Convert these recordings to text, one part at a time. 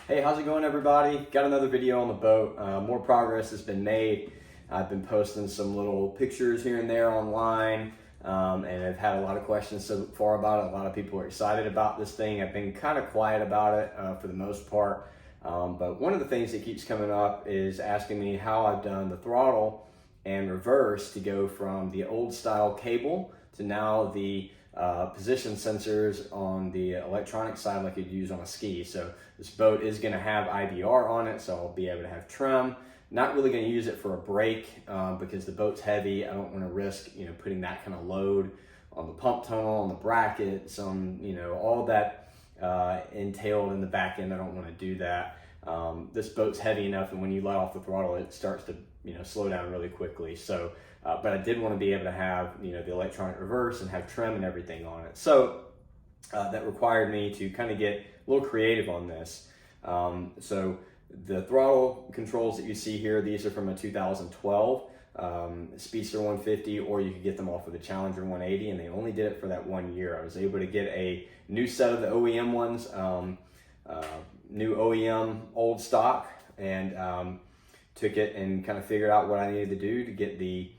Hey, how's it going, everybody? Got another video on the boat. More progress has been made. I've been posting some little pictures here and there online, and I've had a lot of questions so far about it. A lot of people are excited about this thing. I've been kind of quiet about it for the most part, but one of the things that keeps coming up is asking me how I've done the throttle and reverse to go from the old style cable to now the position sensors on the electronic side like you'd use on a ski. So this boat is going to have IBR on it, so I'll be able to have trim. Not really going to use it for a brake because the boat's heavy. I don't want to risk, putting that kind of load on the pump tunnel, on the brackets, on, all that entailed in the back end. I don't want to do that. This boat's heavy enough, and when you let off the throttle, it starts to, slow down really quickly. So, but I did want to be able to have, the electronic reverse and have trim and everything on it. So that required me to kind of get a little creative on this. So the throttle controls that you see here, these are from a 2012 Sportster 150, or you could get them off of the Challenger 180, and they only did it for that 1 year. I was able to get a new set of the OEM ones, new OEM old stock, and took it and kind of figured out what I needed to do to get the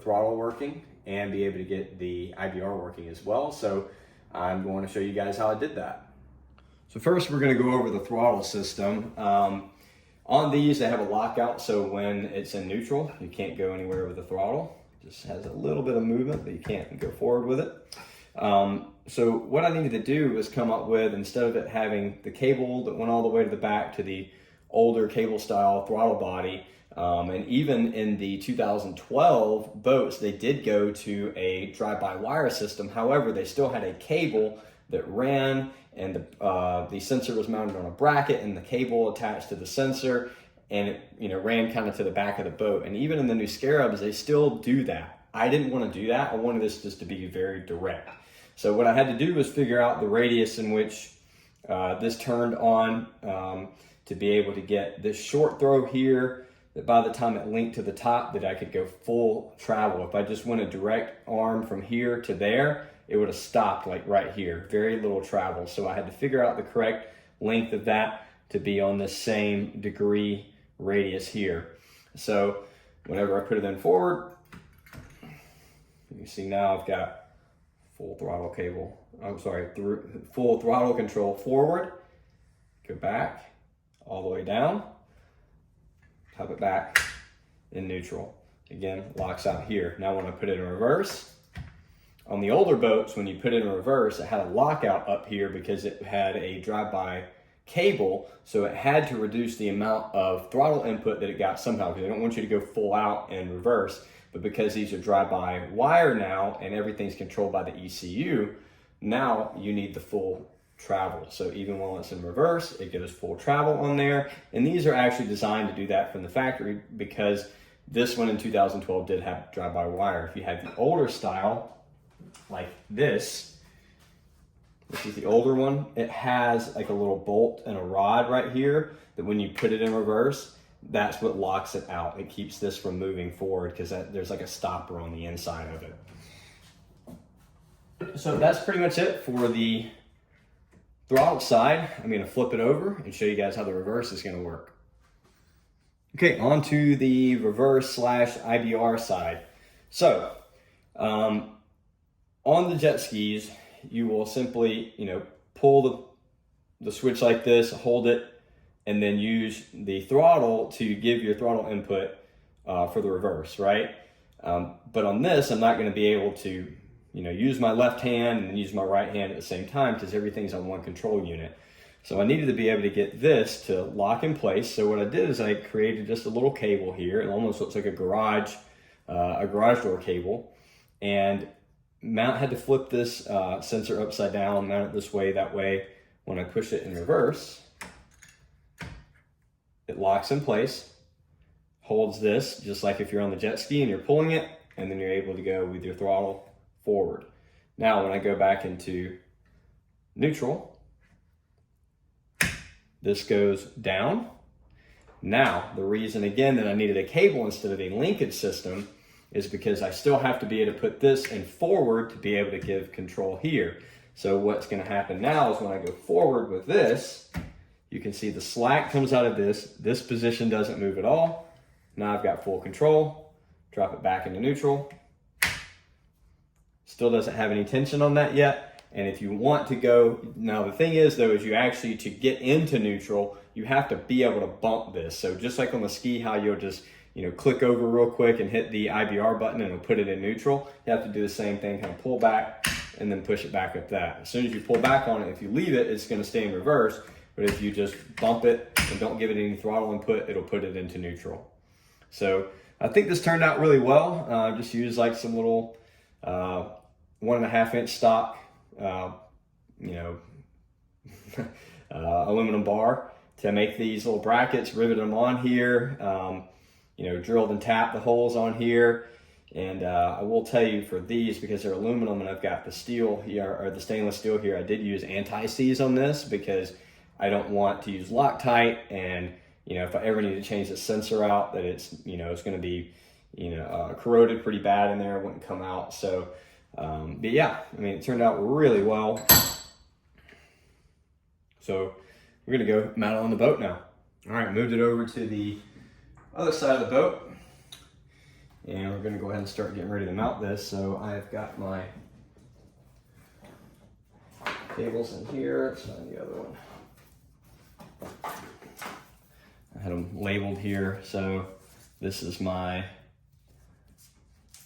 throttle working and be able to get the IBR working as well. So I'm going to show you guys how I did that. So first we're going to go over the throttle system. On these they have a lockout, so when it's in neutral you can't go anywhere with the throttle. It just has a little bit of movement, but you can't go forward with it. So what I needed to do was come up with, instead of it having the cable that went all the way to the back to the older cable style throttle body, and even in the 2012 boats, they did go to a drive-by-wire system. However, they still had a cable that ran, and the sensor was mounted on a bracket, and the cable attached to the sensor, and it ran kind of to the back of the boat. And even in the new Scarabs, they still do that. I didn't want to do that. I wanted this just to be very direct. So what I had to do was figure out the radius in which this turned on to be able to get this short throw here, that by the time it linked to the top, that I could go full travel. If I just went a direct arm from here to there, it would have stopped like right here, very little travel. So I had to figure out the correct length of that to be on the same degree radius here. So whenever I put it in forward, you can see now I've got full throttle cable, full throttle control forward, go back, all the way down, tap it back in neutral. Again, locks out here. Now when I put it in reverse, on the older boats, when you put it in reverse, it had a lockout up here because it had a drive-by cable, so it had to reduce the amount of throttle input that it got somehow, because they don't want you to go full out and reverse. But because these are drive-by wire now and everything's controlled by the ECU, now you need the full travel. So even while it's in reverse, it gives full travel on there. And these are actually designed to do that from the factory, because this one in 2012 did have drive-by wire. If you had the older style, like this is the older one, it has like a little bolt and a rod right here that when you put it in reverse, that's what locks it out. It keeps this from moving forward because there's like a stopper on the inside of it. So that's pretty much it for the throttle side. I'm going to flip it over and show you guys how the reverse is going to work. Okay, on to the reverse / IBR side. So on the jet skis, you will simply pull the switch like this, hold it, and then use the throttle to give your throttle input for the reverse, right? But on this, I'm not going to be able to use my left hand and use my right hand at the same time, because everything's on one control unit. So I needed to be able to get this to lock in place. So what I did is I created just a little cable here. It almost looks like a garage door cable, and had to flip this sensor upside down, mount it this way, that way. When I push it in reverse, it locks in place, holds this just like if you're on the jet ski and you're pulling it, and then you're able to go with your throttle forward. Now when I go back into neutral, this goes down. Now the reason again that I needed a cable instead of a linkage system is because I still have to be able to put this in forward to be able to give control here. So what's going to happen now is when I go forward with this, you can see the slack comes out of this. This position doesn't move at all. Now I've got full control. Drop it back into neutral. Still doesn't have any tension on that yet. And if you want to go, now the thing is though, is you actually, to get into neutral, you have to be able to bump this. So just like on the ski, how you'll just, click over real quick and hit the IBR button and it'll put it in neutral. You have to do the same thing, kind of pull back and then push it back up that. As soon as you pull back on it, if you leave it, it's gonna stay in reverse. But if you just bump it and don't give it any throttle input, it'll put it into neutral. So I think this turned out really well. Just used like some little 1.5 inch stock, aluminum bar to make these little brackets, riveted them on here, drilled and tapped the holes on here. And I will tell you, for these, because they're aluminum and I've got the steel here, or the stainless steel here, I did use anti-seize on this because I don't want to use Loctite, and if I ever need to change the sensor out, that it's it's going to be corroded pretty bad in there, it wouldn't come out. So but yeah, I mean, it turned out really well. So we're gonna go mount it on the boat now. All right, moved it over to the other side of the boat, and we're gonna go ahead and start getting ready to mount this. So I've got my cables in here. Let's find the other one. I had them labeled here. So this is my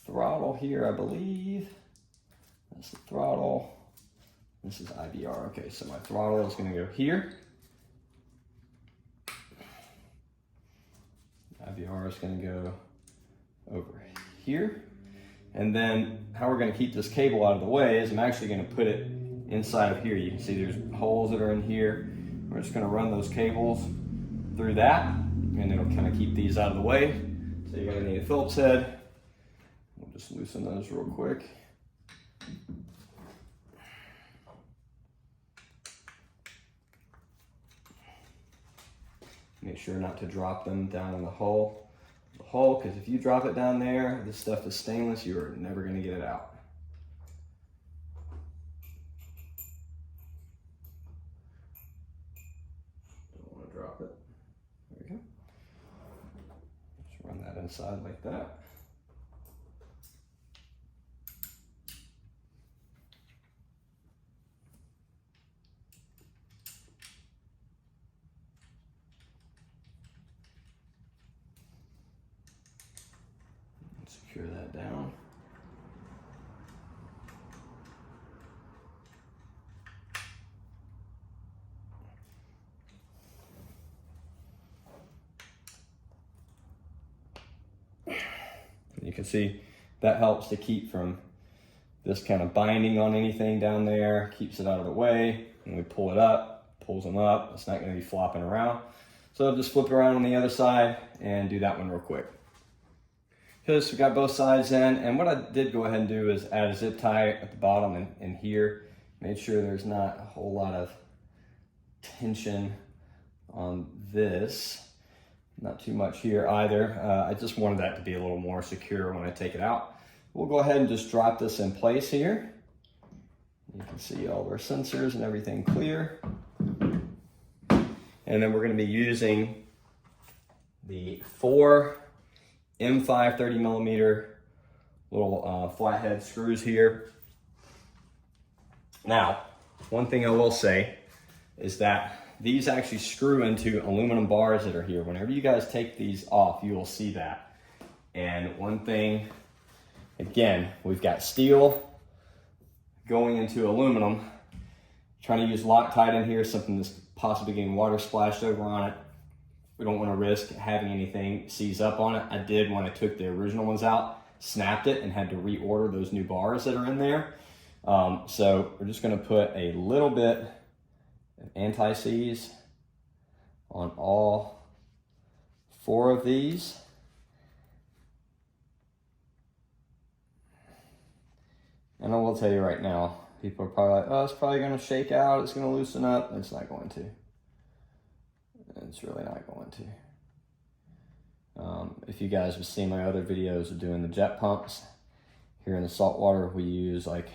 throttle here, I believe. That's the throttle. This is IBR. Okay, so my throttle is going to go here. IBR is going to go over here. And then how we're going to keep this cable out of the way is I'm actually going to put it inside of here. You can see there's holes that are in here. We're just going to run those cables through that, and it'll kind of keep these out of the way. So you're going to need a Phillips head. We'll just loosen those real quick. Make sure not to drop them down in the hull, because if you drop it down there, this stuff is stainless, you are never going to get it out. Don't want to drop it. There we go. Just run that inside like that. Secure that down. You can see that helps to keep from this kind of binding on anything down there, keeps it out of the way. When we pull it up, pulls them up, it's not going to be flopping around. So I'll just flip it around on the other side and do that one real quick. Because we got both sides in, and what I did go ahead and do is add a zip tie at the bottom and here. Made sure there's not a whole lot of tension on this. Not too much here either. I just wanted that to be a little more secure when I take it out. We'll go ahead and just drop this in place here. You can see all of our sensors and everything clear. And then we're going to be using the 4 M5 30 millimeter little flathead screws here. Now, one thing I will say is that these actually screw into aluminum bars that are here. Whenever you guys take these off, you will see that. And one thing, again, we've got steel going into aluminum. Trying to use Loctite in here, something that's possibly getting water splashed over on it. We don't want to risk having anything seize up on it. I did when I took the original ones out, snapped it and had to reorder those new bars that are in there. So we're just going to put a little bit of anti-seize on all 4 of these. And I will tell you right now, people are probably like, oh, it's probably going to shake out, it's going to loosen up. It's not going to. It's really not going to. If you guys have seen my other videos of doing the jet pumps, here in the saltwater, we use like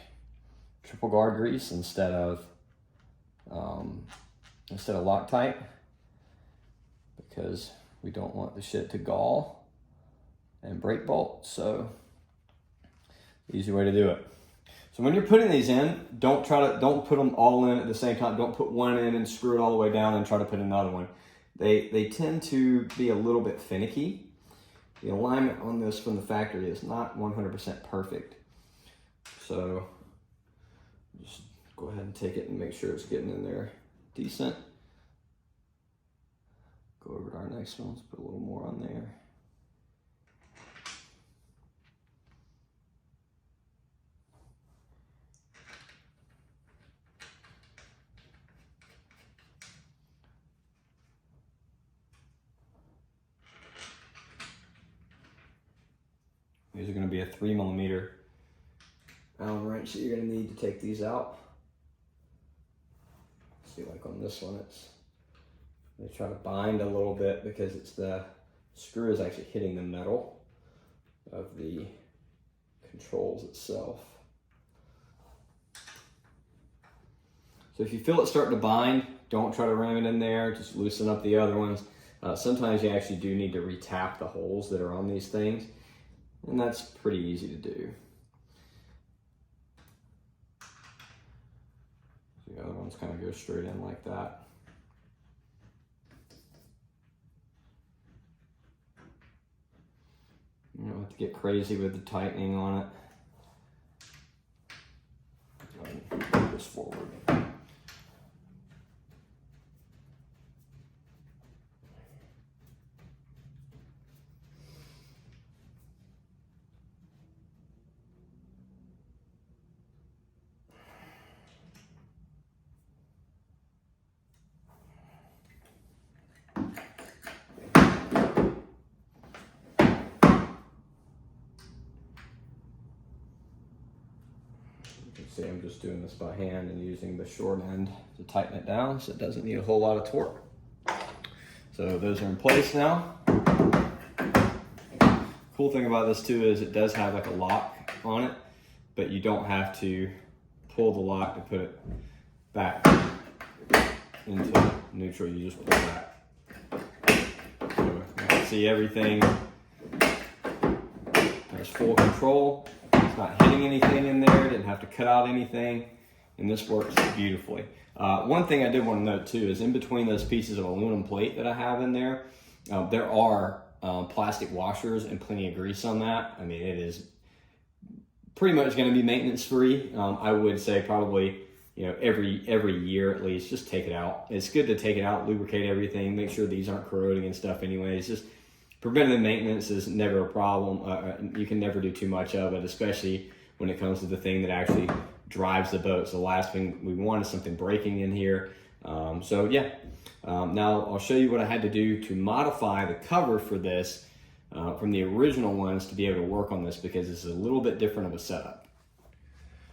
triple guard grease instead of Loctite. because we don't want the shit to gall and break bolts. So easy way to do it. So when you're putting these in, don't put them all in at the same time. Don't put one in and screw it all the way down and try to put another one. They tend to be a little bit finicky. The alignment on this from the factory is not 100% perfect. So just go ahead and take it and make sure it's getting in there decent. Go over to our next one, let's put a little more on there. These are going to be a 3mm Allen wrench that you're going to need to take these out. See, like on this one, they try to bind a little bit because it's the screw is actually hitting the metal of the controls itself. So if you feel it starting to bind, don't try to ram it in there, just loosen up the other ones. Sometimes you actually do need to re-tap the holes that are on these things, and that's pretty easy to do. The other ones kind of go straight in like that. You don't have to get crazy with the tightening on it. Go ahead and move this forward. See, I'm just doing this by hand and using the short end to tighten it down so it doesn't need a whole lot of torque. So those are in place now. Cool thing about this too is it does have like a lock on it, but you don't have to pull the lock to put it back into neutral. You just pull back. So you can see everything. There's full control. Not hitting anything in there, didn't have to cut out anything, and this works beautifully. One thing I did want to note too is in between those pieces of aluminum plate that I have in there, there are plastic washers and plenty of grease on that. I mean, it is pretty much going to be maintenance free. I would say probably, you know, every year at least, just take it out. It's good to take it out, lubricate everything, make sure these aren't corroding and stuff anyways. Just preventative maintenance is never a problem. You can never do too much of it, especially when it comes to the thing that actually drives the boat. So the last thing we want is something breaking in here. So yeah, now I'll show you what I had to do to modify the cover for this from the original ones to be able to work on this, because this is a little bit different of a setup.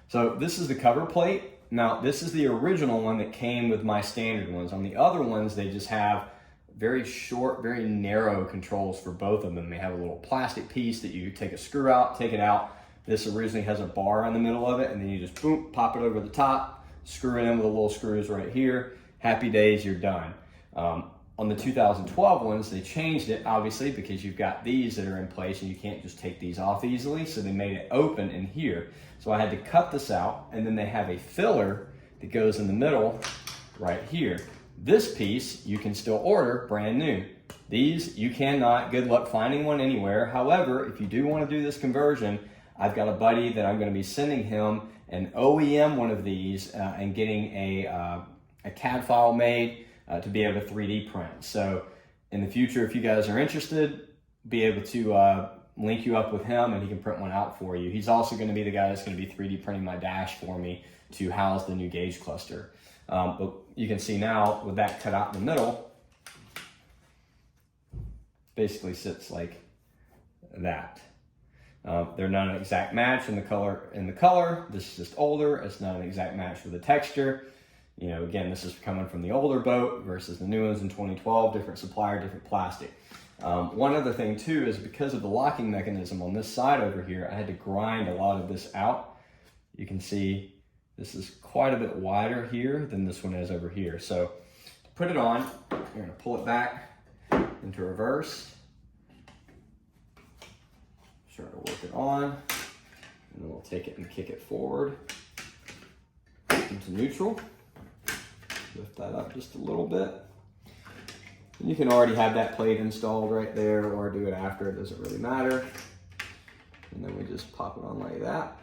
So this is the cover plate. Now this is the original one that came with my standard ones. On the other ones, they just have very short, very narrow controls for both of them. They have a little plastic piece that you take a screw out, take it out. This originally has a bar in the middle of it, and then you just boom, pop it over the top, screw it in with the little screws right here. Happy days, you're done. On the 2012 ones, they changed it, obviously, because you've got these that are in place and you can't just take these off easily, so they made it open in here. So I had to cut this out, and then they have a filler that goes in the middle right here. This piece you can still order brand new. These you cannot. Good luck finding one anywhere. However, if you do want to do this conversion, I've got a buddy that I'm going to be sending him an OEM one of these and getting a CAD file made to be able to 3D print. So in the future, if you guys are interested, be able to link you up with him and he can print one out for you. He's also going to be the guy that's going to be 3D printing my dash for me to house the new gauge cluster. But you can see now with that cut out in the middle, basically sits like that. They're not an exact match in the color. This is just older. It's not an exact match for the texture. You know, again, this is coming from the older boat versus the new ones in 2012, different supplier, different plastic. One other thing too is because of the locking mechanism on this side over here, I had to grind a lot of this out. You can see this is quite a bit wider here than this one is over here. So to put it on, you're gonna pull it back, and into reverse. Start to work it on, and then we'll take it and kick it forward into neutral. Lift that up just a little bit. And you can already have that plate installed right there or do it after, it doesn't really matter. And then we just pop it on like that.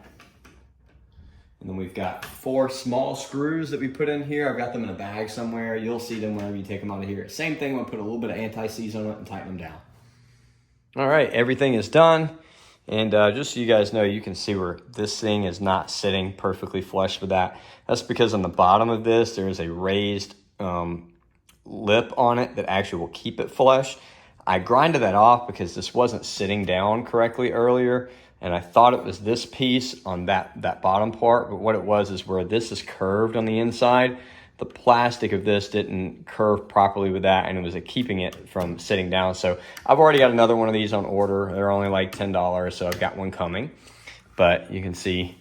And then we've got 4 small screws that we put in here. I've got them in a bag somewhere. You'll see them whenever you take them out of here. Same thing, we'll put a little bit of anti-seize on it and tighten them down. All right, everything is done. And just so you guys know, you can see where this thing is not sitting perfectly flush with that. That's because on the bottom of this, there is a raised lip on it that actually will keep it flush. I grinded that off because this wasn't sitting down correctly earlier, and I thought it was this piece on that bottom part, but what it was is where this is curved on the inside, the plastic of this didn't curve properly with that, and it was keeping it from sitting down. So I've already got another one of these on order. They're only like $10, so I've got one coming. But you can see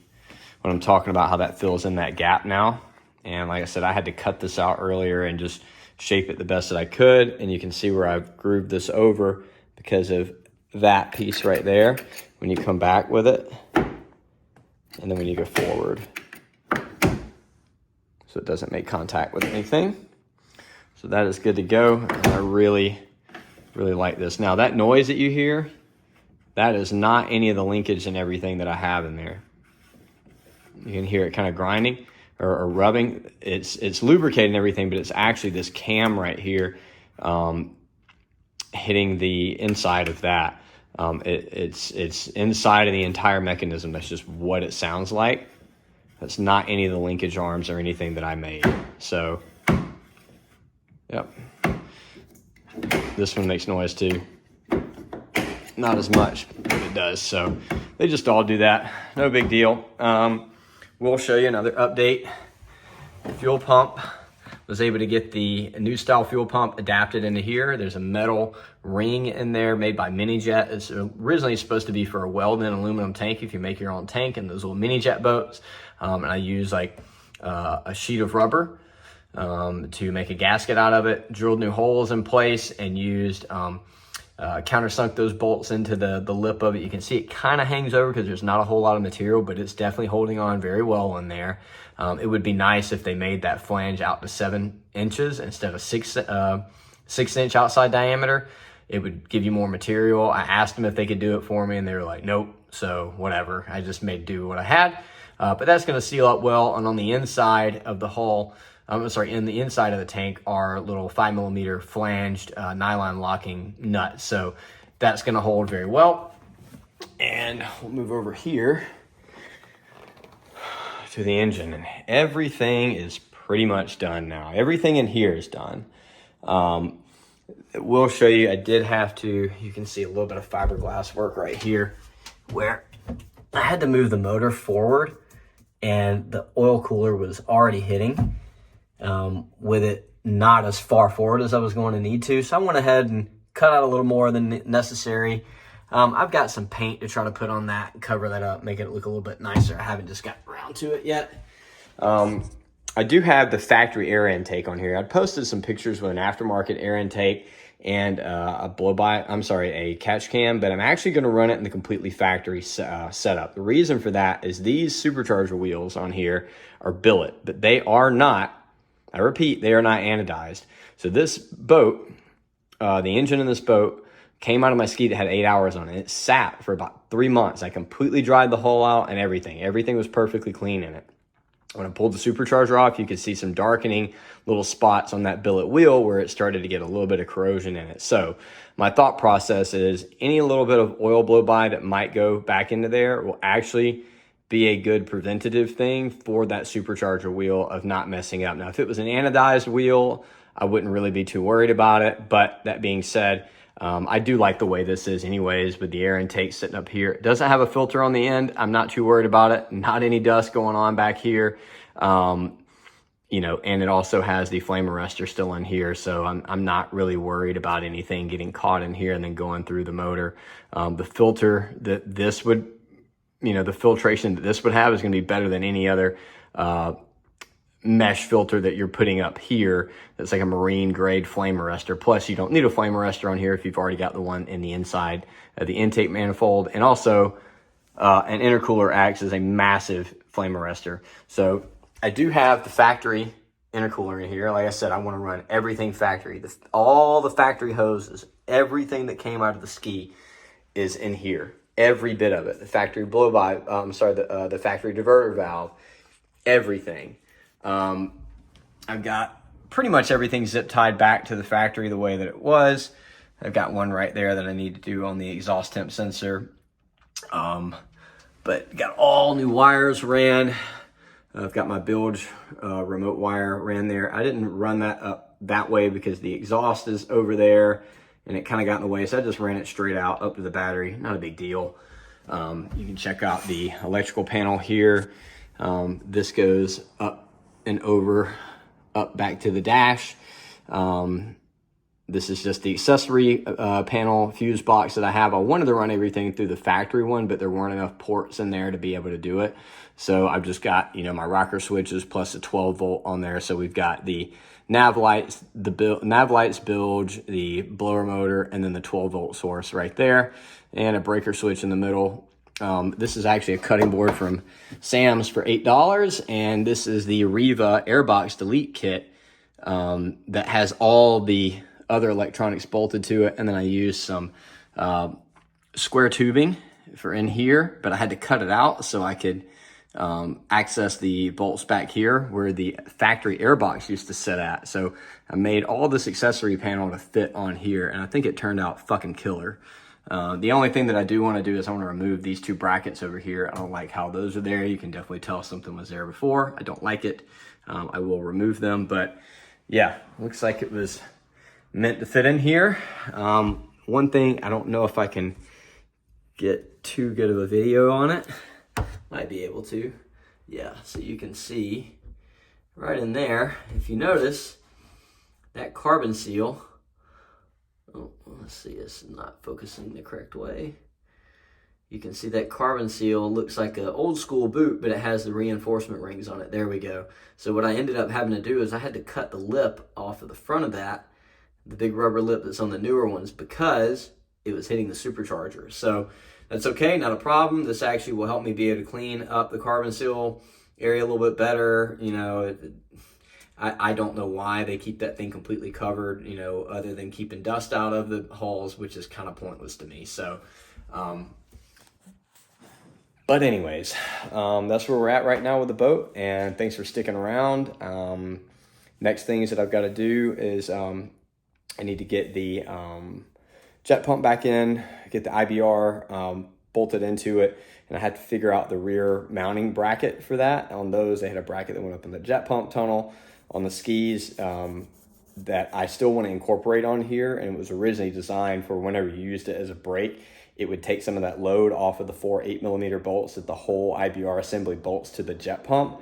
when I'm talking about how that fills in that gap now. And like I said, I had to cut this out earlier and just shape it the best that I could. And you can see where I've grooved this over because of that piece right there. When you come back with it, and then when you go forward, so it doesn't make contact with anything. So that is good to go. And I really, really like this. Now that noise that you hear, that is not any of the linkage and everything that I have in there. You can hear it kind of grinding or rubbing. It's lubricating everything, but it's actually this cam right here hitting the inside of that. It's inside of the entire mechanism. That's just what it sounds like. That's not any of the linkage arms or anything that I made. So, yep. This one makes noise too. Not as much, but it does. So they just all do that. No big deal. We'll show you another update. The fuel pump. Was able to get the new style fuel pump adapted into here. There's a metal ring in there made by Mini-Jet. It's originally supposed to be for a welded aluminum tank if you make your own tank in those little Mini-Jet boats. And I used like a sheet of rubber to make a gasket out of it, drilled new holes in place, and used countersunk those bolts into the lip of it. You can see it kind of hangs over because there's not a whole lot of material, but it's definitely holding on very well in there. It would be nice if they made that flange out to 7 inches instead of 6-inch outside diameter. It would give you more material. I asked them if they could do it for me, and they were like, nope. So whatever, I just made do what I had. But that's going to seal up well. And on the inside of the hull, in the inside of the tank are little 5mm flanged nylon locking nuts. So that's going to hold very well. And we'll move over here to the engine, and everything is pretty much done now. Everything in here is done. We'll show you, I did have to, you can see a little bit of fiberglass work right here where I had to move the motor forward and the oil cooler was already hitting with it not as far forward as I was going to need to. So I went ahead and cut out a little more than necessary. I've got some paint to try to put on that and cover that up, make it look a little bit nicer. I haven't just got around to it yet. I do have the factory air intake on here. I posted some pictures with an aftermarket air intake and a catch cam, but I'm actually going to run it in the completely factory setup. The reason for that is these supercharger wheels on here are billet, but they are not, I repeat, they are not anodized. So this boat, the engine in this boat, came out of my ski that had 8 hours on it. It sat for about 3 months. I completely dried the hull out and everything. Everything was perfectly clean in it. When I pulled the supercharger off, you could see some darkening little spots on that billet wheel where it started to get a little bit of corrosion in it. So my thought process is any little bit of oil blow by that might go back into there will actually be a good preventative thing for that supercharger wheel of not messing up. Now, if it was an anodized wheel, I wouldn't really be too worried about it. But that being said, I do like the way this is anyways with the air intake sitting up here. It doesn't have a filter on the end. I'm not too worried about it. Not any dust going on back here. And it also has the flame arrestor still in here. So I'm not really worried about anything getting caught in here and then going through the motor. The filter that this would, the filtration that this would have is going to be better than any other mesh filter that you're putting up here that's like a marine grade flame arrestor. Plus you don't need a flame arrestor on here if you've already got the one in the inside of the intake manifold. And also an intercooler acts as a massive flame arrestor. So I do have the factory intercooler in here. Like I said, I want to run everything factory. All the factory hoses, everything that came out of the ski is in here. Every bit of it. The factory blow by, the factory diverter valve, everything. I've got pretty much everything zip tied back to the factory the way that it was. I've got one right there that I need to do on the exhaust temp sensor. But got all new wires ran. I've got my bilge remote wire ran there. I didn't run that up that way because the exhaust is over there and it kind of got in the way. So I just ran it straight out up to the battery. Not a big deal. You can check out the electrical panel here. This goes up and over, up back to the dash. This is just the accessory panel fuse box that I have. I wanted to run everything through the factory one, but there weren't enough ports in there to be able to do it. So I've just got, you know, my rocker switches plus a 12 volt on there. So we've got the nav lights, nav lights bilge, the blower motor, and then the 12 volt source right there, and a breaker switch in the middle. This is actually a cutting board from Sam's for $8, and this is the Riva Airbox Delete Kit that has all the other electronics bolted to it, and then I used some square tubing for in here, but I had to cut it out so I could access the bolts back here where the factory airbox used to sit at. So I made all this accessory panel to fit on here, and I think it turned out fucking killer. The only thing that I do want to do is I want to remove these two brackets over here. I don't like how those are there. You can definitely tell something was there before. I don't like it. I will remove them, but yeah, looks like it was meant to fit in here. One thing, I don't know if I can get too good of a video on it. Might be able to. Yeah, so you can see right in there, if you notice, that carbon seal. Oh, let's see, it's not focusing the correct way. You can see that carbon seal looks like an old school boot, but it has the reinforcement rings on it. There we go. So what I ended up having to do is I had to cut the lip off of the front of that, the big rubber lip that's on the newer ones, because it was hitting the supercharger. So that's okay, not a problem. This actually will help me be able to clean up the carbon seal area a little bit better. You know, I don't know why they keep that thing completely covered, you know, other than keeping dust out of the hulls, which is kind of pointless to me. So, but anyways, that's where we're at right now with the boat, and thanks for sticking around. Next things that I've got to do is I need to get the jet pump back in, get the IBR bolted into it, and I had to figure out the rear mounting bracket for that. On those, they had a bracket that went up in the jet pump tunnel. On the skis that I still want to incorporate on here, and it was originally designed for whenever you used it as a brake, it would take some of that load off of the 4 8mm bolts that the whole IBR assembly bolts to the jet pump.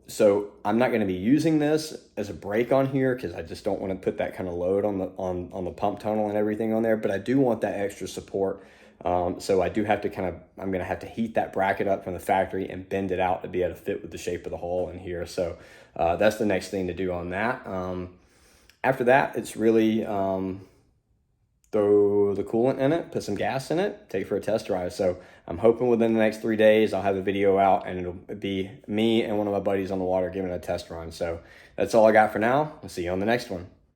So I'm not going to be using this as a brake on here because I just don't want to put that kind of load on the pump tunnel and everything on there, but I do want that extra support. So I do have to I'm going to have to heat that bracket up from the factory and bend it out to be able to fit with the shape of the hull in here. So that's the next thing to do on that. After that, it's really throw the coolant in it, put some gas in it, take it for a test drive. So I'm hoping within the next 3 days, I'll have a video out and it'll be me and one of my buddies on the water giving it a test run. So that's all I got for now. I'll see you on the next one.